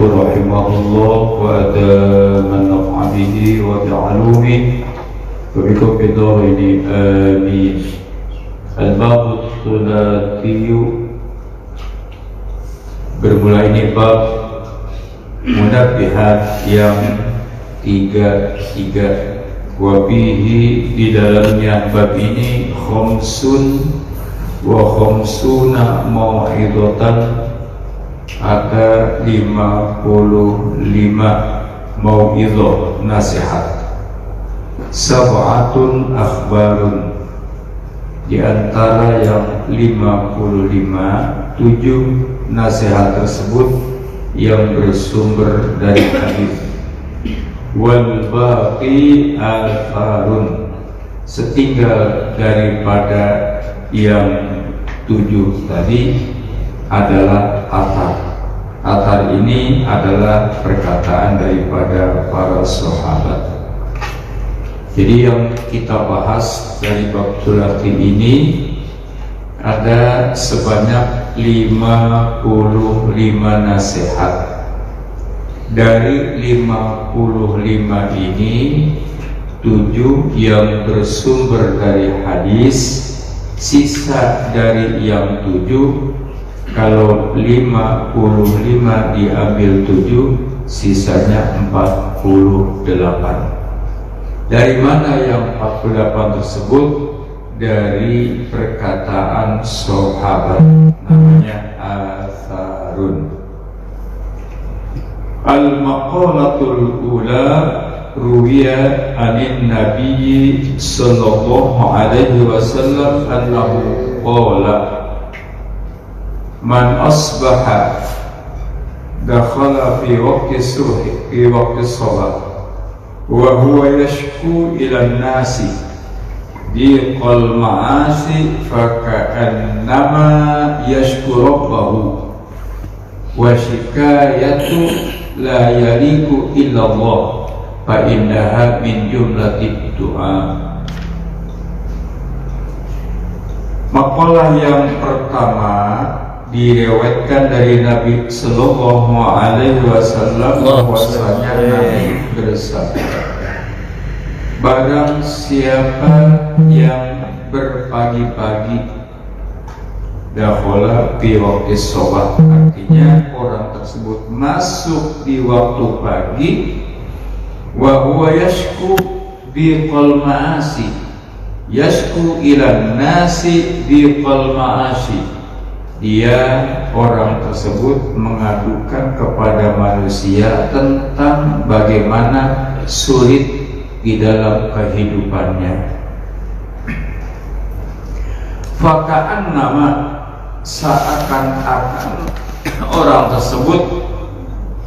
رحمه الله وأدام النفع به وبعلومه وبكم بدارين آمين. الباب الثلاثي bermula ini bab munabbihat yang tiga wabihi di dalamnya bab ini khamsun wa khamsuna mau'idatan, ada 55 mau'idhah nasihat, sab'atun akhbarun, di antara yang 55 7 nasihat tersebut yang bersumber dari hadis, wal baqi atharun, setinggal daripada yang 7 tadi adalah athar. Athar ini adalah perkataan daripada para sahabat. Jadi yang kita bahas dari bab Thulathi ini ada sebanyak 55 nasihat. Dari 55 ini 7 yang bersumber dari hadis, sisa dari yang 7, kalau 55 diambil 7, sisanya 48. Dari mana yang 48 tersebut? Dari perkataan sahabat, namanya atharun. Al-maqalatul ula ruwiya anin nabiyyi sallallahu alaihi wasallam annahu qala man asbaha dakhala fi waqti subhi fi waqti shalah wa huwa yashku ila an-nasi diqal ma'asi faka'annama yashku rabbahu wa shikayatu la yaliku illallah fa innaha min jumlatid du'a. Makalah yang pertama direwetkan dari Nabi Sallallahu Alaihi Wasallam bahwasanya Nabi bersabda, barang siapa yang berpagi-pagi dakhala fi waqti shalah, artinya orang tersebut masuk di waktu pagi, wa huwa yashku bi qal ma'asi, yashku ila nasi bi qal ma'asi, dia orang tersebut mengadukan kepada manusia tentang bagaimana sulit di dalam kehidupannya. Faka'an nama, seakan-akan orang tersebut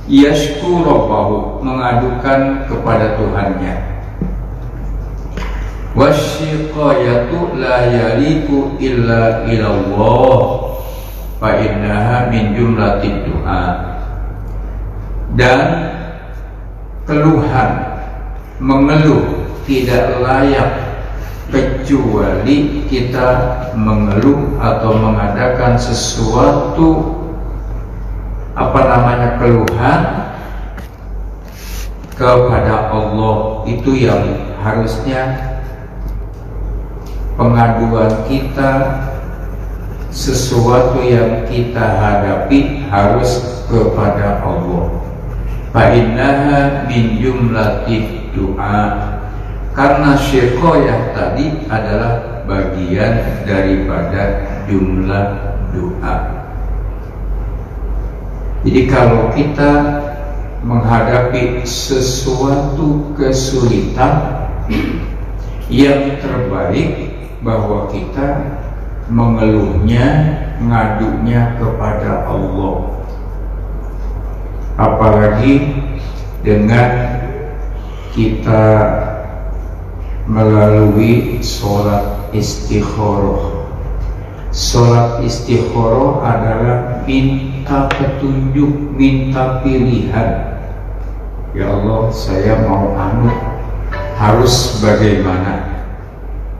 yashku rabbahu, mengadukan kepada Tuhannya. Wasyiqayatu la yaliku illa ilallah fa innaha min jumlatid du'a. Dan keluhan, mengeluh tidak layak kecuali kita mengeluh atau mengadakan sesuatu keluhan kepada Allah. Itu yang harusnya pengaduan kita, sesuatu yang kita hadapi harus kepada Allah. Fa innaha min jumlatid du'a, karena syiqayah tadi adalah bagian daripada jumlah doa. Jadi kalau kita menghadapi sesuatu kesulitan, yang terbaik bahwa kita mengeluhnya, ngadunya kepada Allah. Apalagi dengan kita melalui sholat istikharah. Sholat istikharah adalah minta petunjuk, minta pilihan. Ya Allah, saya mau harus bagaimana?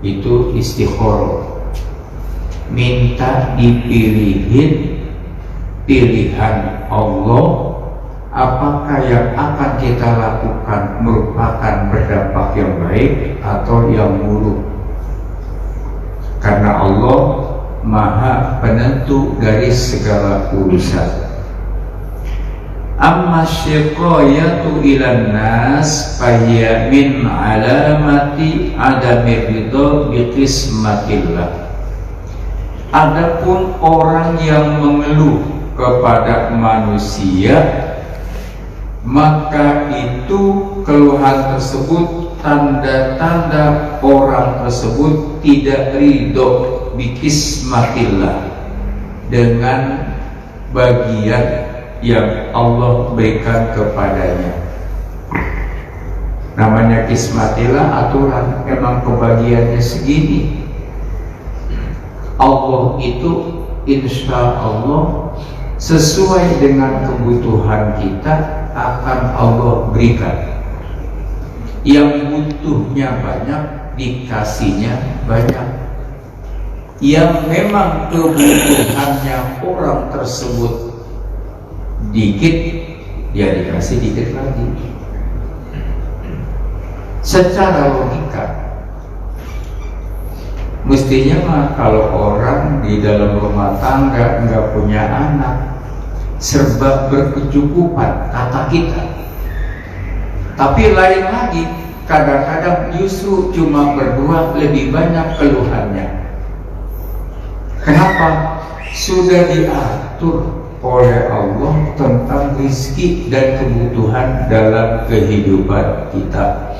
Itu istikharah. Minta dipilihin pilihan Allah apakah yang akan kita lakukan merupakan berdampak yang baik atau yang buruk. Karena Allah Maha penentu dari segala urusan. Amma syiqayatu ilan nas fahiya min alamati adamir ridha bi qismatillah. Adapun orang yang mengeluh kepada manusia, maka itu keluhan tersebut tanda-tanda orang tersebut tidak ridho bi qismatillah, dengan bagian yang Allah berikan kepadanya. Namanya kismatilah, aturan, emang kebagiannya segini. Allah itu insya Allah sesuai dengan kebutuhan kita akan Allah berikan. Yang butuhnya banyak dikasihnya banyak. Yang memang kebutuhannya orang tersebut dikit, ya dikasih dikit lagi. Secara logika mestinya mah kalau orang di dalam rumah tangga nggak punya anak, serba berkecukupan kata kita. Tapi lain lagi, kadang-kadang justru cuma berdua lebih banyak keluhannya. Kenapa? Sudah diatur oleh Allah tentang rizki dan kebutuhan dalam kehidupan kita.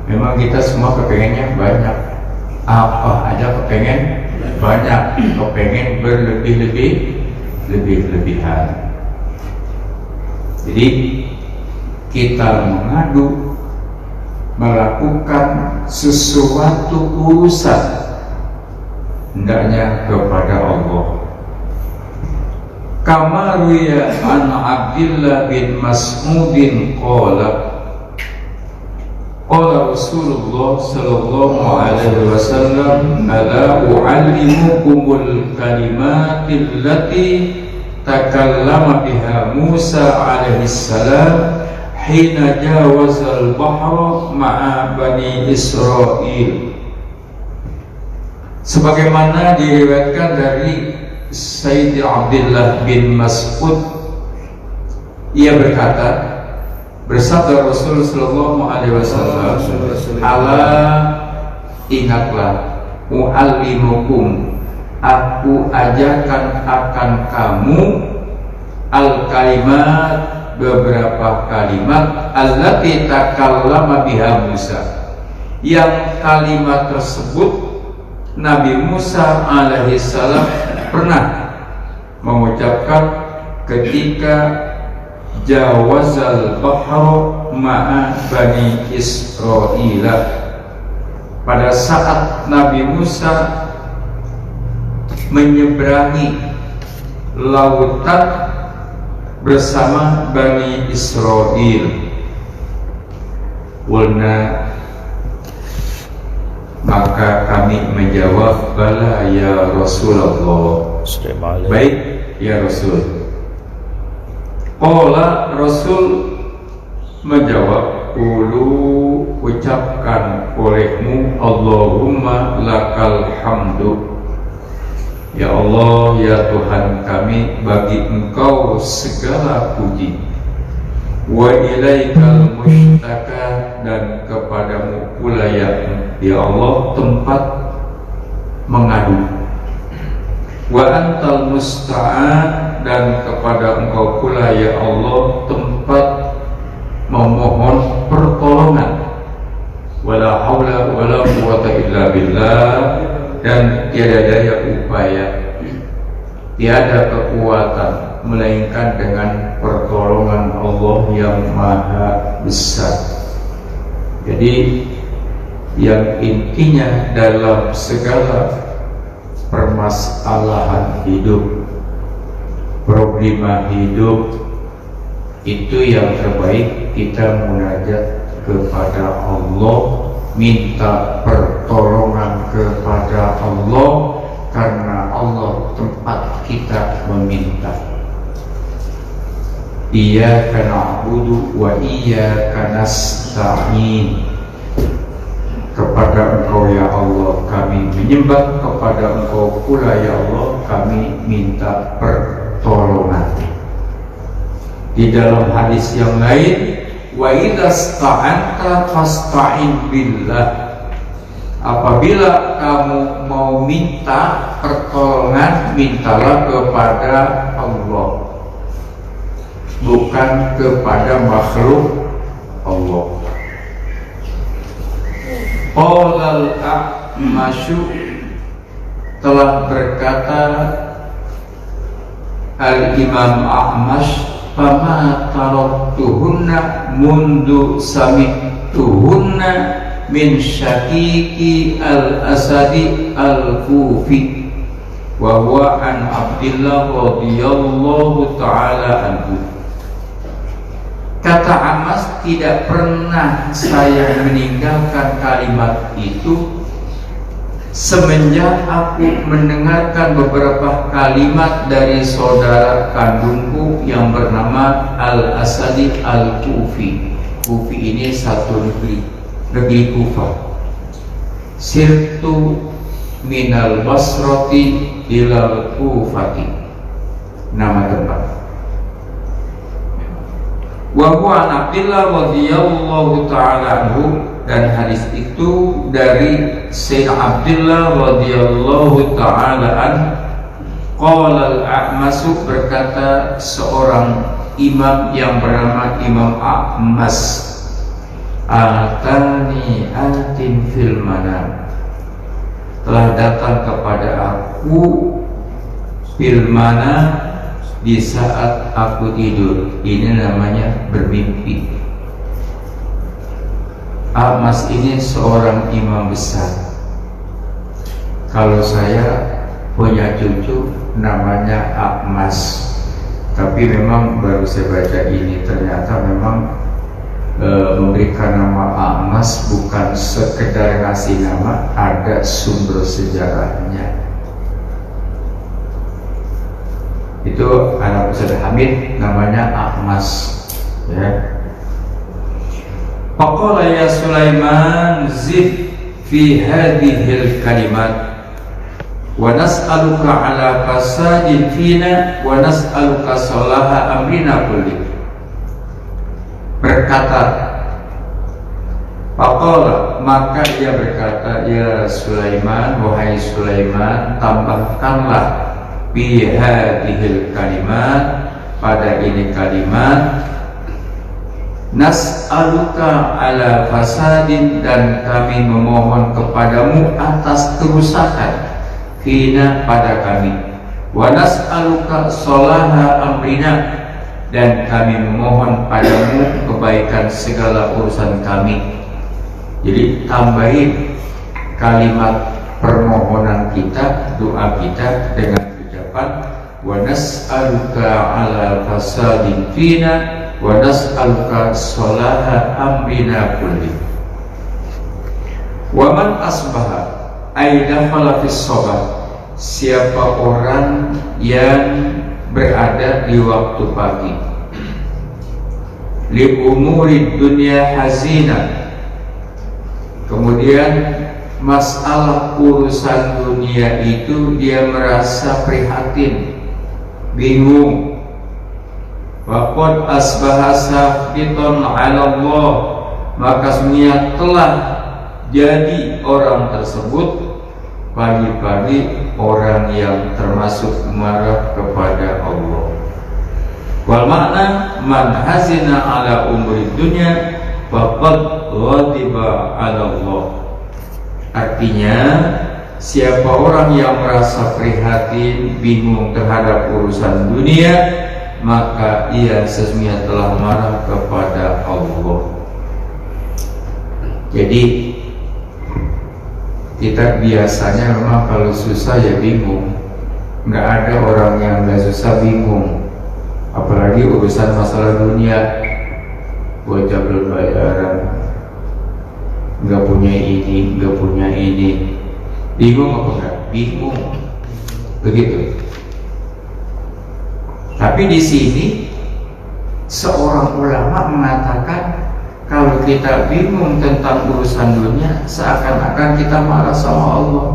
Memang kita semua kepengennya banyak, apa aja kepengen banyak, kepengen berlebih-lebihan. Jadi kita mengadu, melakukan sesuatu urusan hendaknya kepada Allah. Kama ruya an Abdullah bin Mas'udin qala Rasulullah sallallahu alaihi wasallam, ala u'allimukumul kalimatil lati takallama biha Musa alaihi salam hina jawazal bahra ma'a bani Israil. Sebagaimana diriwayatkan dari Sayyid Abdullah bin Mas'ud, ia berkata, bersabda Rasul sallallahu alaihi wasallam, ala ingatlah, mu'allimukum, aku ajarkan akan kamu al-kalimat, beberapa kalimat, allati takallama biha Musa, yang kalimat tersebut Nabi Musa alaihi salam pernah mengucapkan ketika jawazal bahra ma'a bani Israil, pada saat Nabi Musa menyeberangi lautan bersama Bani Israil. Qulna, maka kami menjawab, bala ya Rasulullah, baik ya Rasul. Qala, Rasul menjawab, qulu, ucapkan olehmu, Allahumma lakal hamdu, ya Allah, ya Tuhan kami, bagi Engkau segala puji, wa ilaikal mushtaka, dan kepadamu pula ya Allah tempat mengadu, wa antal musta'an, dan kepada Engkau pula ya Allah tempat memohon pertolongan, wala haula wala quwwata illa billah, dan tiada daya upaya, tiada kekuatan melainkan dengan pertolongan Allah yang maha besar. Jadi yang intinya dalam segala permasalahan hidup, problema hidup, itu yang terbaik kita munajat kepada Allah, minta pertolongan kepada Allah, karena Allah tempat kita meminta. Iyyaka na'budu wa iyyaka nasta'in. Kepada Engkau ya Allah kami menyembah, kepada Engkau pula ya Allah kami minta pertolongan. Di dalam hadis yang lain, wa idza sta'anta fasta'in billah. Apabila kamu mau minta pertolongan, mintalah kepada Allah, bukan kepada makhluk Allah. Qolal A'masyu, telah berkata Al-Imam A'mash, fama taraktuhunna mundu sami'tuhunna min Syaqiqi al-Asadi al-Kufi wa huwa an Abdillah radhiyallahu ta'ala anhu. Kata Amas, tidak pernah saya meninggalkan kalimat itu semenjak aku mendengarkan beberapa kalimat dari saudara kandungku yang bernama Al-Asadi Al-Kufi. Kufi ini satu negeri Kufah. Sirtu minal Basrati ilal Kufati, nama tempat. Wa huwa an Abdillah radhiyallahu ta'ala anhu, dan hadis itu dari Sayyid Abdullah radhiyallahu ta'ala anhu. Qala al-A'masu, berkata seorang imam yang bernama Imam A'mas, atani atin fil manam, telah datang kepada aku fil manam, di saat aku tidur. Ini namanya bermimpi. A'mas ini seorang imam besar. Kalau saya punya cucu namanya A'mas, tapi memang baru saya baca ini, ternyata memang memberikan nama A'mas bukan sekedar ngasih nama, ada sumber sejarahnya. Itu anak Ustaz Hamid namanya A'mas, ya. Faqala ya Sulaiman zid fi hadhil kalimat wa nas'aluka ala fasadin fina wa nas'aluka salaha amrina kulli. Berkata faqala, maka ia berkata, ya Sulaiman, wahai Sulaiman, tambahkanlah fi hadhil kalimat, pada ini kalimat, nas'aluka ala fasadin, dan kami memohon kepadamu atas kerusakan, fina, pada kami, wa nas'aluka sholaha amrina, dan kami memohon padamu kebaikan segala urusan kami. Jadi tambahin kalimat permohonan kita, doa kita dengan wa nas'aluka ala fasadin fina wa nas'aluka sholaha amrina kulli. Wa man asbaha aidakhala fis shalah, siapa orang yang berada di waktu pagi, li umuri dunya hazina, kemudian masalah urusan dunia itu dia merasa prihatin, bingung. Waqad asbaha safiton 'ala Allah, maka sebenarnya telah jadi orang tersebut pagi-pagi orang yang termasuk marah kepada Allah. Wal makna man hazina 'ala umuri dunya faqad ghadiba 'ala Allah. Artinya, siapa orang yang merasa prihatin, bingung terhadap urusan dunia, maka ia sesungguhnya telah marah kepada Allah. Jadi kita biasanya memang kalau susah ya bingung. Nggak ada orang yang nggak susah bingung, apalagi urusan masalah dunia. Bocah belum bayaran, nggak punya ini, nggak punya ini, bingung apa enggak? Bingung, begitu. Tapi di sini Seorang ulama mengatakan kalau kita bingung tentang urusan dunia, seakan-akan kita marah sama Allah.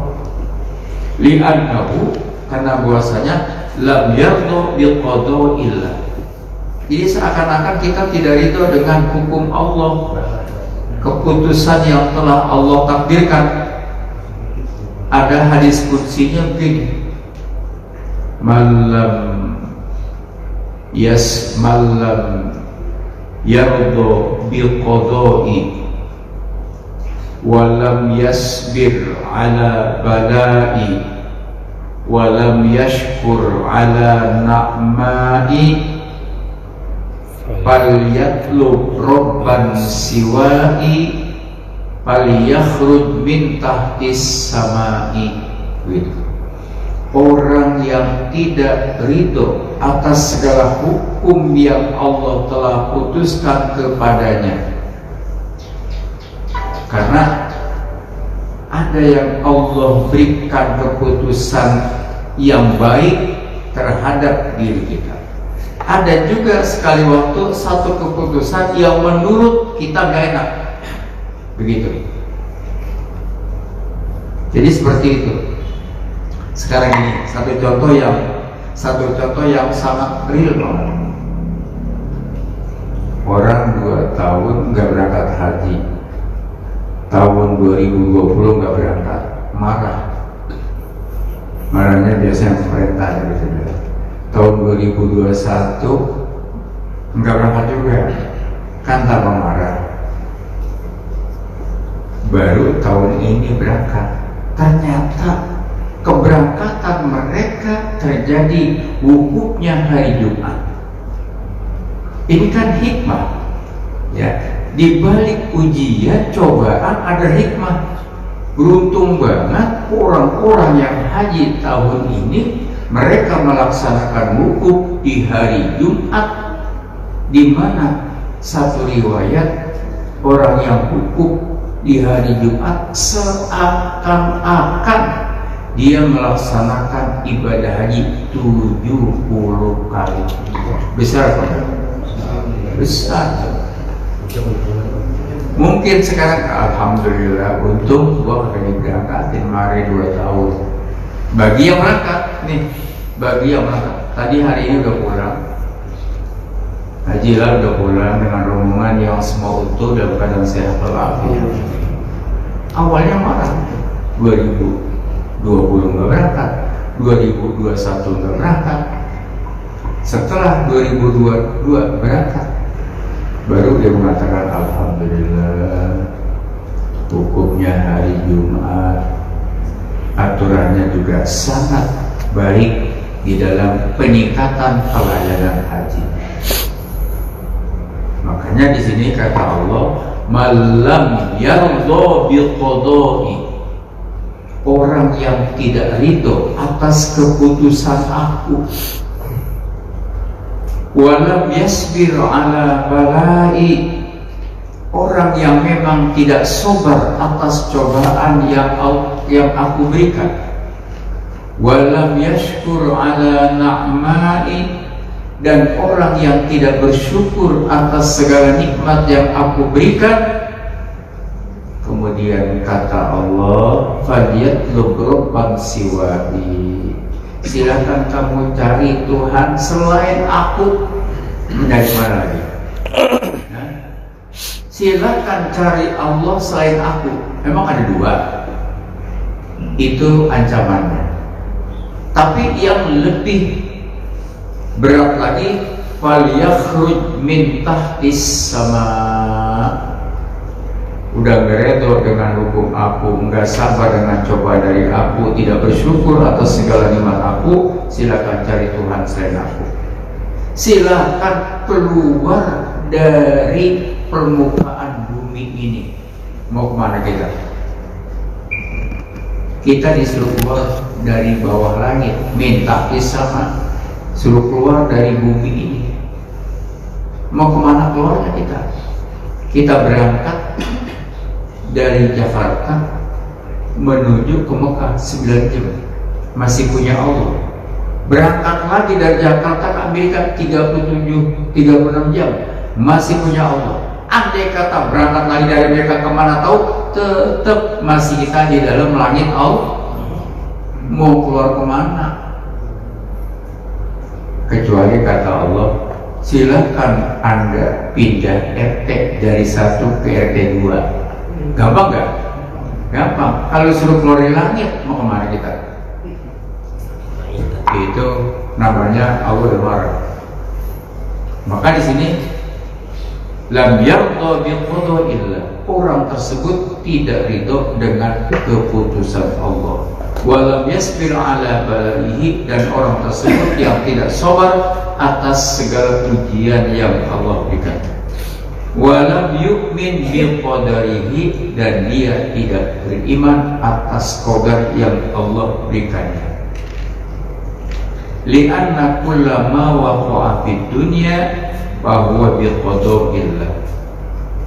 Li'annahu, karena bahwasanya lam yardo biqadha illa. Jadi seakan-akan kita tidak ridho dengan hukum Allah, keputusan yang telah Allah takdirkan. Ada hadis qudsinya begini, malam yardo biqadha'i walam yasbir ala bala'i walam yashkur ala na'ma'i falyatlub robban siwa'i falyakhruj min tahtis sama'i. Orang yang tidak ridho atas segala hukum yang Allah telah putuskan kepadanya, karena ada yang Allah berikan keputusan yang baik terhadap diri kita. Ada juga sekali waktu satu keputusan yang menurut kita gak enak. Begitu. Jadi seperti itu. Sekarang ini satu contoh yang sangat real banget. Orang 2 tahun nggak berangkat haji, tahun 2020 nggak berangkat, marahnya biasanya pemerintah gitu. Tahun 2021 nggak berangkat juga, kan tambah marah. Baru tahun ini berangkat, ternyata keberangkatan mereka terjadi wukufnya hari Jumat. Ini kan hikmah, ya. Di balik ujian, cobaan ada hikmah. Beruntung banget orang-orang yang haji tahun ini, mereka melaksanakan wukuf di hari Jumat, di mana satu riwayat orang yang wukuf di hari Jumat seakan-akan dia melaksanakan ibadah haji 70 kali. Besar apa? Besar. Mungkin sekarang alhamdulillah, untung gua kagak diberangkatin mari 2 tahun. Bagi yang berangkat nih, bagi yang berangkat tadi hari ini udah pulang, haji lah udah pulang dengan rombongan yang semua utuh dalam keadaan sehat walafiat. Awalnya marah, 2020 nggak berangkat, 2021 nggak berangkat. Setelah 2022 berangkat, baru dia mengatakan alhamdulillah, hukumnya hari Jumat, aturannya juga sangat baik di dalam peningkatan pelayanan haji. Makanya di sini kata Allah, malam yardo biqadha'i, orang yang tidak ridho atas keputusan aku, walam yasbir ala balai, orang yang memang tidak sabar atas cobaan yang aku berikan, walam yashkur ala na'mai, dan orang yang tidak bersyukur atas segala nikmat yang aku berikan. Kemudian kata Allah, falyatlub rabban siwa'i, silakan kamu cari Tuhan selain aku. Dari mana lagi? Silakan cari Allah selain aku. Memang ada 2. Itu ancamannya. Tapi yang lebih berat lagi, falyakhruj min tahtis sama. Udah geredo dengan hukum aku, enggak sabar dengan coba dari aku, tidak bersyukur atas segala nikmat aku, silakan cari Tuhan selain aku. Silakan keluar dari permukaan bumi ini. Mau kemana kita? Kita disuruh keluar dari bawah langit, minta sama, suruh keluar dari bumi ini. Mau kemana keluarnya kita? Kita berangkat dari Jakarta menuju ke Mekah 9 jam, masih punya Allah. Berangkat lagi dari Jakarta kan Amerika 36 jam masih punya Allah. Andai kata berangkat lagi dari Amerika kemana tahu, tetap masih kita di dalam langit Allah. Mau keluar kemana? Kecuali kata Allah, silakan Anda pindah RT dari 1 ke RT 2. Gampang nggak? Gampang. Kalau suruh keluar dari langit, mau kemana kita? Itu namanya Allah marah. Maka di sini lam yarda biqada'illah, orang tersebut tidak ridho dengan keputusan Allah. Walam yasbir ala balaihi, dan orang tersebut yang tidak sabar atas segala ujian yang Allah berikan. Walam yu'min biqadarihi, dan dia tidak beriman atas qadar yang Allah berikannya. Li'anna kullama waqa'a fid dunya fahuwa biqada'illah.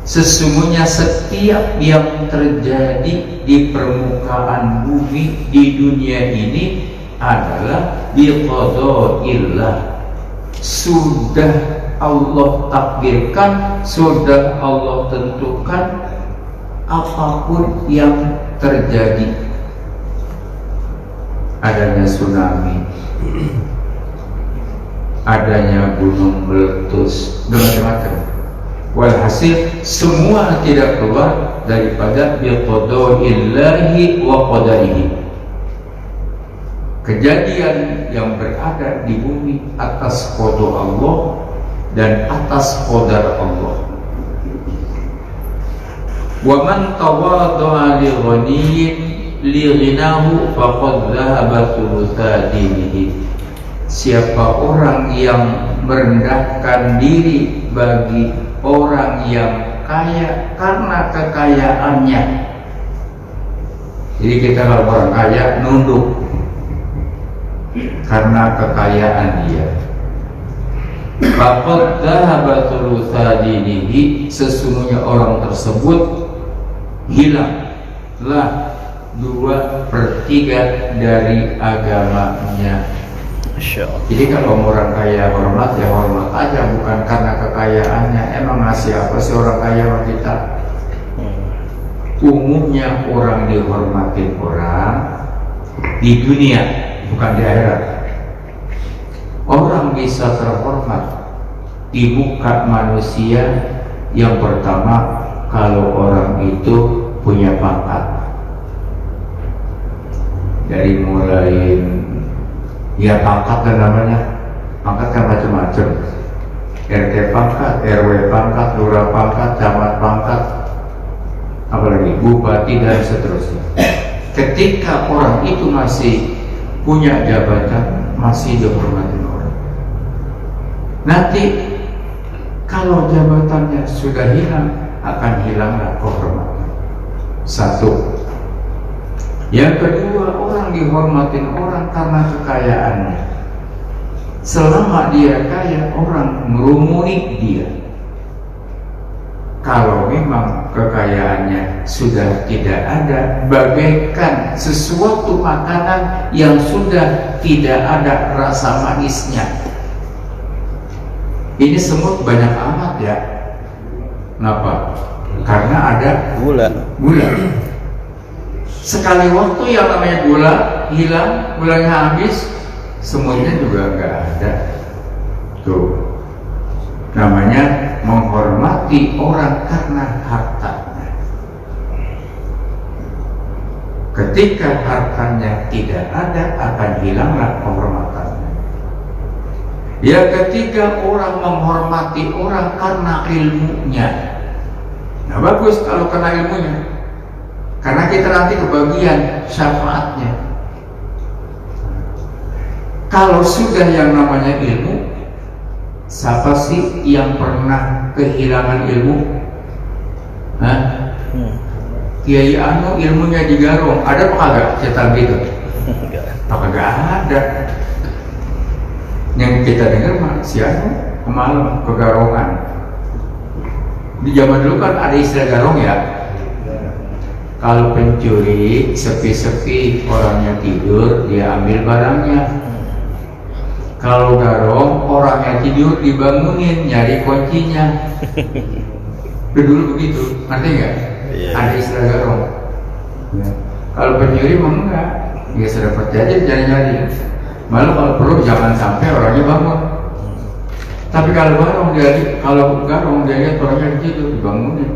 Sesungguhnya setiap yang terjadi di permukaan bumi di dunia ini adalah biqada'illah. Sudah Allah takdirkan, sudah Allah tentukan apapun yang terjadi. Adanya tsunami, adanya gunung meletus, macam-macam. Walhasil semua tidak keluar daripada biqadaillahi wa qadarihi. Kejadian yang berada di bumi atas qada Allah dan atas qadar Allah. Wa man tawadda'a li ghaniyyin li ghinahu faqad dhahaba thulutha dinihi. Siapa orang yang merendahkan diri bagi orang yang kaya karena kekayaannya. Jadi kita kalau orang kaya nunduk karena kekayaan dia. Faqad dhahaba thulutha dinihi, sesungguhnya orang tersebut hilanglah 2/3 dari agamanya. Jadi kalau orang kaya hormat, ya hormat aja, bukan karena kekayaannya. Emang ngasih apa sih orang kaya sama kita? Umumnya orang dihormatin orang di dunia, bukan di akhirat. Orang bisa terhormat di muka manusia yang pertama kalau orang itu punya pangkat. Dari mulai ya pangkat kan namanya, pangkat kan macam-macam. RT pangkat, RW pangkat, lurah pangkat, camat pangkat, apalagi bupati dan seterusnya. Ketika orang itu masih punya jabatan, masih dihormati orang. Nanti kalau jabatannya sudah hilang, akan hilanglah kehormatan. Satu. Yang kedua, orang dihormatin orang karena kekayaannya. Selama dia kaya, orang merumuni dia. Kalau memang kekayaannya sudah tidak ada, bagaikan sesuatu makanan yang sudah tidak ada rasa manisnya. Ini semut banyak amat ya. Kenapa? Karena ada gula. Sekali waktu yang namanya gula hilang, gulanya habis, semutnya juga nggak ada. Tuh, namanya menghormati orang karena hartanya. Ketika hartanya tidak ada, akan hilanglah penghormatannya. Ya, ketika orang menghormati orang karena ilmunya, nah bagus kalau karena ilmunya. Karena kita nanti kebagian syafaatnya. Kalau sudah yang namanya ilmu, siapa sih yang pernah kehilangan ilmu? Hah? Kiai anu ilmunya digarong, ada apa kagak cetak gitu? Kagak ada. Yang kita dengar mah si anu kemalam kegarongan. Di zaman dulu kan ada istilah garong ya. Kalau pencuri sepi-sepi, orangnya tidur, dia ambil barangnya. Kalau garong, orangnya tidur dibangunin, nyari kuncinya. Dulu begitu, ngerti nggak? Iya. Ada istilah garong. Ya. Kalau pencuri mah enggak, ya sudah percaya aja nyari-nyari. Malah kalau perlu jangan sampai orangnya bangun. Tapi kalau garong dia lihat orangnya di situ dibangunin.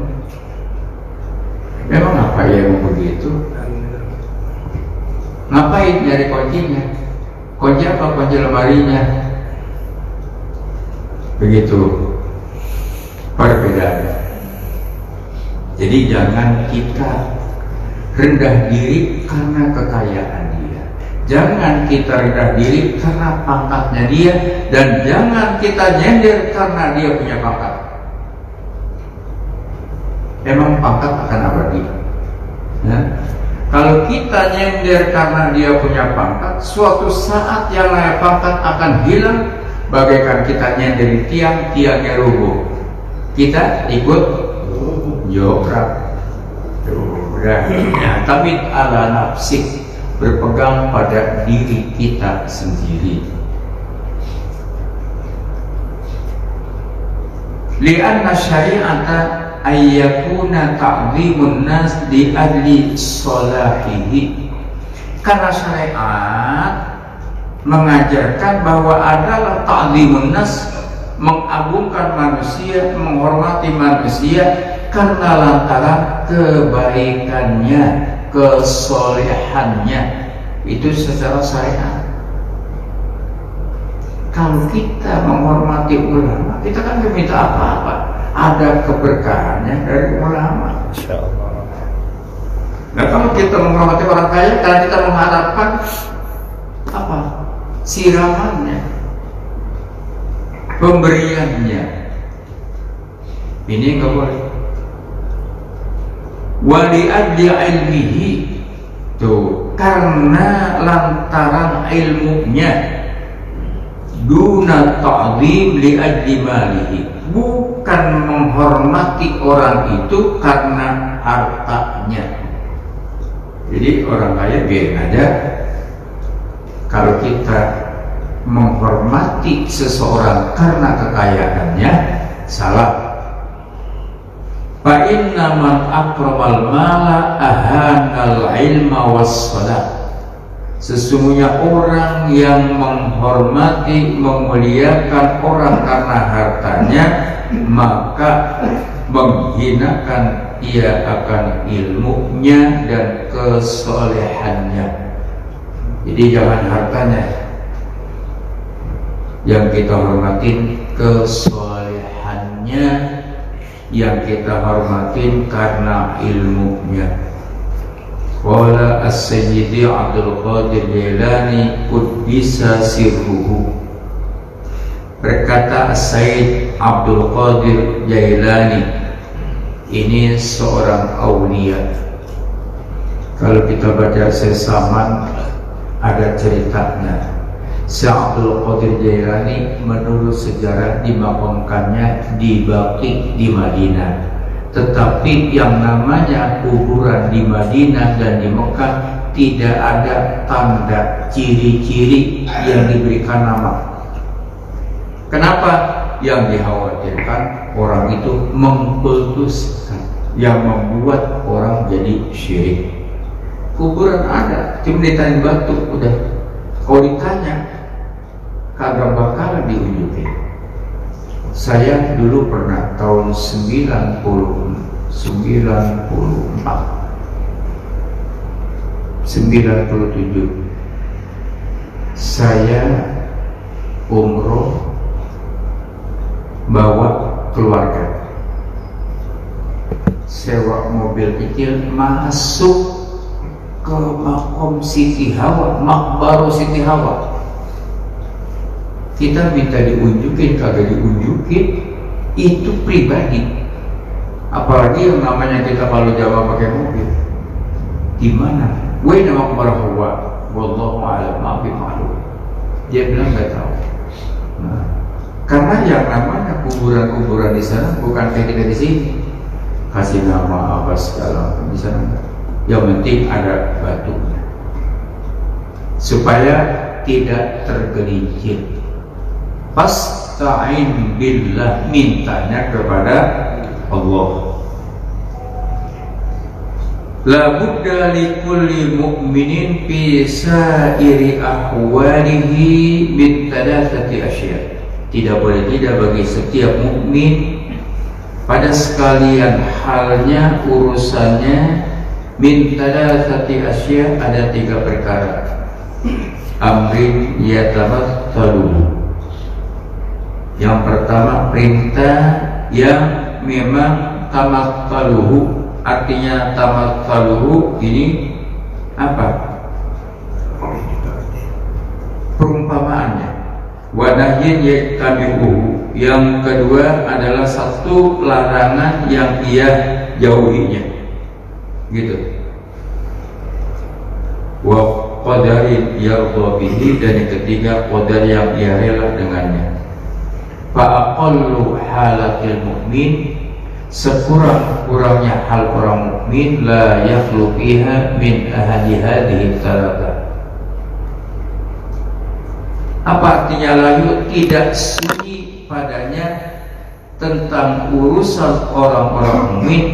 Memang apa ya yang begitu? Ngapain nyari kuncinya? Kunci apa? Kunci lemarinya. Begitu perbedaannya. Jadi jangan kita rendah diri karena kekayaan dia. Jangan kita rendah diri karena pangkatnya dia. Dan jangan kita nyender karena dia punya pangkat. Emang pangkat akan abadi. Ya? Kalau kita nyender karena dia punya pangkat, suatu saat yang layak pangkat akan hilang. Bagaikan kita nyender di tiang, tiangnya rubuh. Kita ikut joprak. Udah. Ya, tapi ala nafsik, berpegang pada diri kita sendiri. Lianna syari'ata ayyakuna ta'zimun nas di adli solahihi. Karena syariat mengajarkan bahwa adalah ta'zimun nas, mengagungkan manusia, menghormati manusia karena lantaran kebaikannya, kesolehannya. Itu secara syariat. Kalau kita menghormati ulama, kita kan tidak minta apa-apa. Ada keberkahannya dari ulama. Insyaallah. Nah, kalau kita menghormati orang kaya, karena kita mengharapkan apa? Siramannya, pemberiannya. Ini enggak boleh. Wali adli ilmihi, tuh, karena lantaran ilmunya. Duna ta'zim li ajli malihi, bukan menghormati orang itu karena hartanya. Jadi orang kaya biarin aja. Kalau kita menghormati seseorang karena kekayaannya, salah. Fa inna man akramal mala ahanal ilma was-salat. Sesungguhnya orang yang menghormati, memuliakan orang karena hartanya, maka menghinakan ia akan ilmunya dan kesolehannya. Jadi jangan hartanya yang kita hormatin, kesolehannya yang kita hormatin karena ilmunya. Qala as-sayyidi Abdul Qadir Jailani Quddisa sirruhu. Berkata As-Sayyid Abdul Qadir Jailani, ini seorang aulia. Kalau kita baca Sesaman ada ceritanya. Syekh Abdul Qadir Jailani menurut sejarah dimakamkannya di Baqi di Madinah. Tetapi yang namanya kuburan di Madinah dan di Mekah tidak ada tanda ciri-ciri yang diberikan nama. Kenapa? Yang dikhawatirkan orang itu mengkultuskan, yang membuat orang jadi syirik. Kuburan ada, cuma ditanya batu, udah. Kalau ditanya, kagak bakal diunjukin. Saya dulu pernah tahun 97 saya umroh bawa keluarga, sewa mobil kecil masuk ke makom Siti Hawa, makbaru Siti Hawa. Kita minta diunjukin, kagak diunjukin, itu pribadi. Apalagi yang namanya kita kalau Jawa pakai mobil. Gimana? Gue nama kepada Hawa, wallahu a'lam, maaf maklum. Dia bilang nggak tahu. Nah, karena yang namanya kuburan-kuburan di sana bukan kayak kita di sini. Kasih nama apa segala di sana. Yang penting ada batunya, supaya tidak tergelincir. Fasta'in billah, mintanya kepada Allah. La budda li kulli mu'minin fi sa'iri ahwalihi min thalathati asya'. Tidak boleh tidak bagi setiap mukmin pada sekalian halnya, urusannya, min thalathati asya', ada 3 perkara. Amrin yatamathalu. Yang pertama, perintah yang memang tamathaluhu. Artinya tamathaluhu ini apa? Perumpamaannya. Wa nahyin yattabi'uhu. Yang kedua adalah satu larangan yang ia jauhinya. Gitu. Wa qadarin yardha bihi, dan yang ketiga qadar yang ia rela dengannya. Fa aqallu halatil mu'min, sekurang-kurangnya hal orang mukmin, la yakhlu fiha min ahli hadhihi thalatha. Apa artinya layu? Tidak sunyi padanya tentang urusan orang-orang mukmin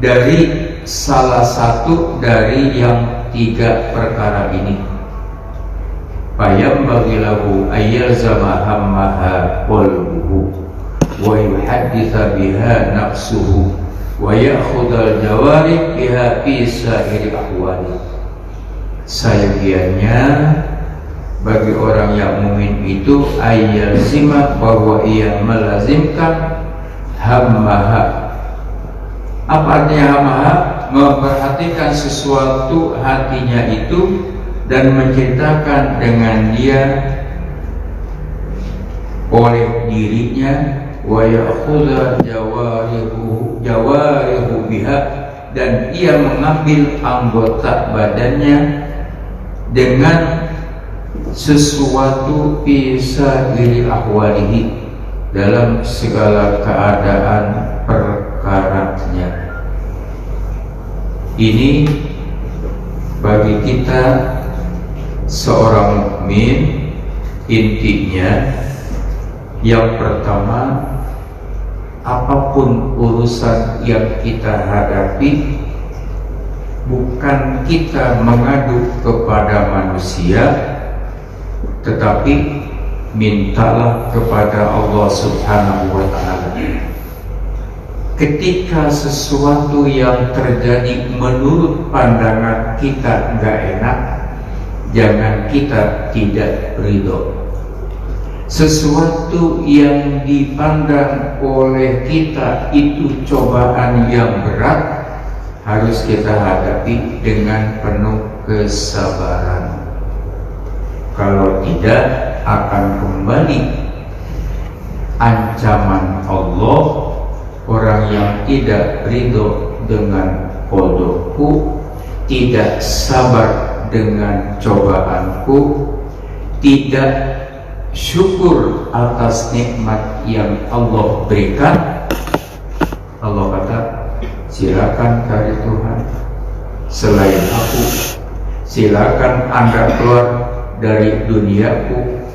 dari salah satu dari yang 3 perkara ini. Fayam bagilahu ayyalzama hammaha qalbuhu wa yuhadditha biha nafsuhu wa ya'khudhal jawarih biha fi sa'iri ahwali. Sayogiannya bagi orang yang mukmin itu ayyalzima, bahwa ia melazimkan hammaha. Apa artinya hammaha? Memperhatikan sesuatu hatinya itu dan menceritakan dengan dia oleh dirinya. Wa ya'khudha jawarihu biha, dan ia mengambil anggota badannya dengan sesuatu bisa diri ahwalihi, dalam segala keadaan perkaranya. Ini bagi kita seorang mukmin, intinya yang pertama, apapun urusan yang kita hadapi, bukan kita mengadu kepada manusia, tetapi mintalah kepada Allah Subhanahu wa ta'ala. Ketika sesuatu yang terjadi menurut pandangan kita enggak enak, jangan kita tidak ridho. Sesuatu yang dipandang oleh kita itu cobaan yang berat, harus kita hadapi dengan penuh kesabaran. Kalau tidak, akan kembali ancaman Allah. Orang yang tidak ridho dengan qadaku, tidak sabar dengan cobaanku, tidak syukur atas nikmat yang Allah berikan, Allah kata, silakan cari Tuhan selain aku, silakan Anda keluar dari duniaku.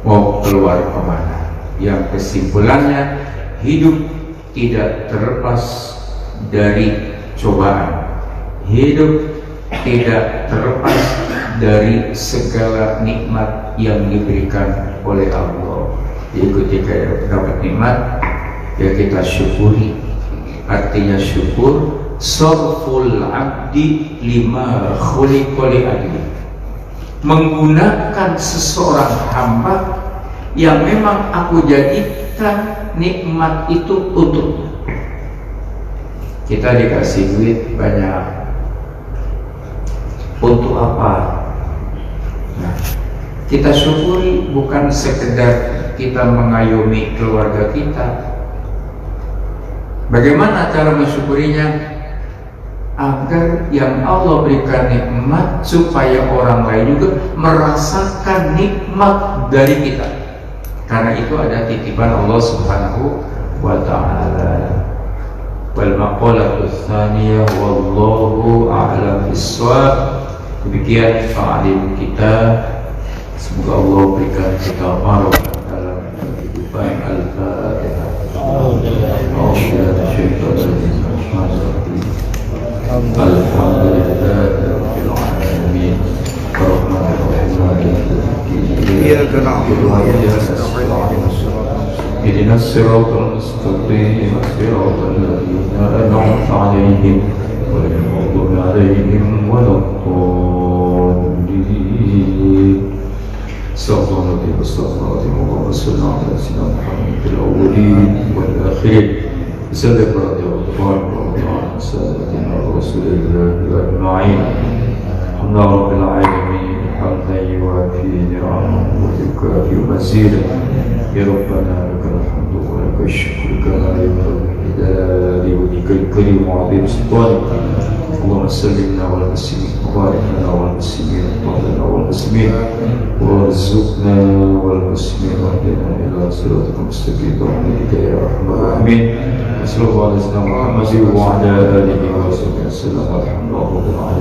Mau keluar kemana? Yang kesimpulannya, hidup tidak terlepas dari cobaan, hidup tidak terlepas dari segala nikmat yang diberikan oleh Allah. Jadi ketika dapat nikmat, ya kita syukuri. Artinya syukur, sarful abdi lima khuliqa li ajli, menggunakan seseorang hamba yang memang aku jadikan nikmat itu untuknya. Kita dikasih duit banyak, untuk apa? Nah, kita syukuri, bukan sekedar kita mengayomi keluarga kita. Bagaimana cara mensyukurinya? Agar yang Allah berikan nikmat, supaya orang lain juga merasakan nikmat dari kita. Karena itu ada titipan Allah Subhanahu wa ta'ala. Wal maqalatu tsaniyah wallahu a'lam bissawab. Demikian ta'lim kita. Semoga Allah berikan kita barokah dalam baik Al-Fatihah. Alhamdulillahirabbil alamin. إياك نعبد وإياك نستعين اهدنا الصراط المستقيم صراط الذين أنعمت عليهم غير المغضوب عليهم ولا الضالين. استغفر الله العظيم استغفر الله العظيم. اللهم صل على سيدنا محمد في الأولين والآخرين. بسبب رضي الله عن سادتنا رسول الله أجمعين. الحمد لله رب العالمين حمدا يوافي نعمه ويكافئ مزيدا. يا ربنا لك الحمد ولك الشكر كما ينبغي لجلال وجهك الكريم وعظيم سلطانك. اللهم سلمنا والمسلمين وبارك لنا والمسلمين واهدنا والمسلمين وارزقنا والمسلمين واهدنا الى صراطك المستقيم برحمتك يا ارحم الراحمين. صلى الله على سيدنا محمد وعلى اله وصحبه وسلم والحمد لله رب العالمين.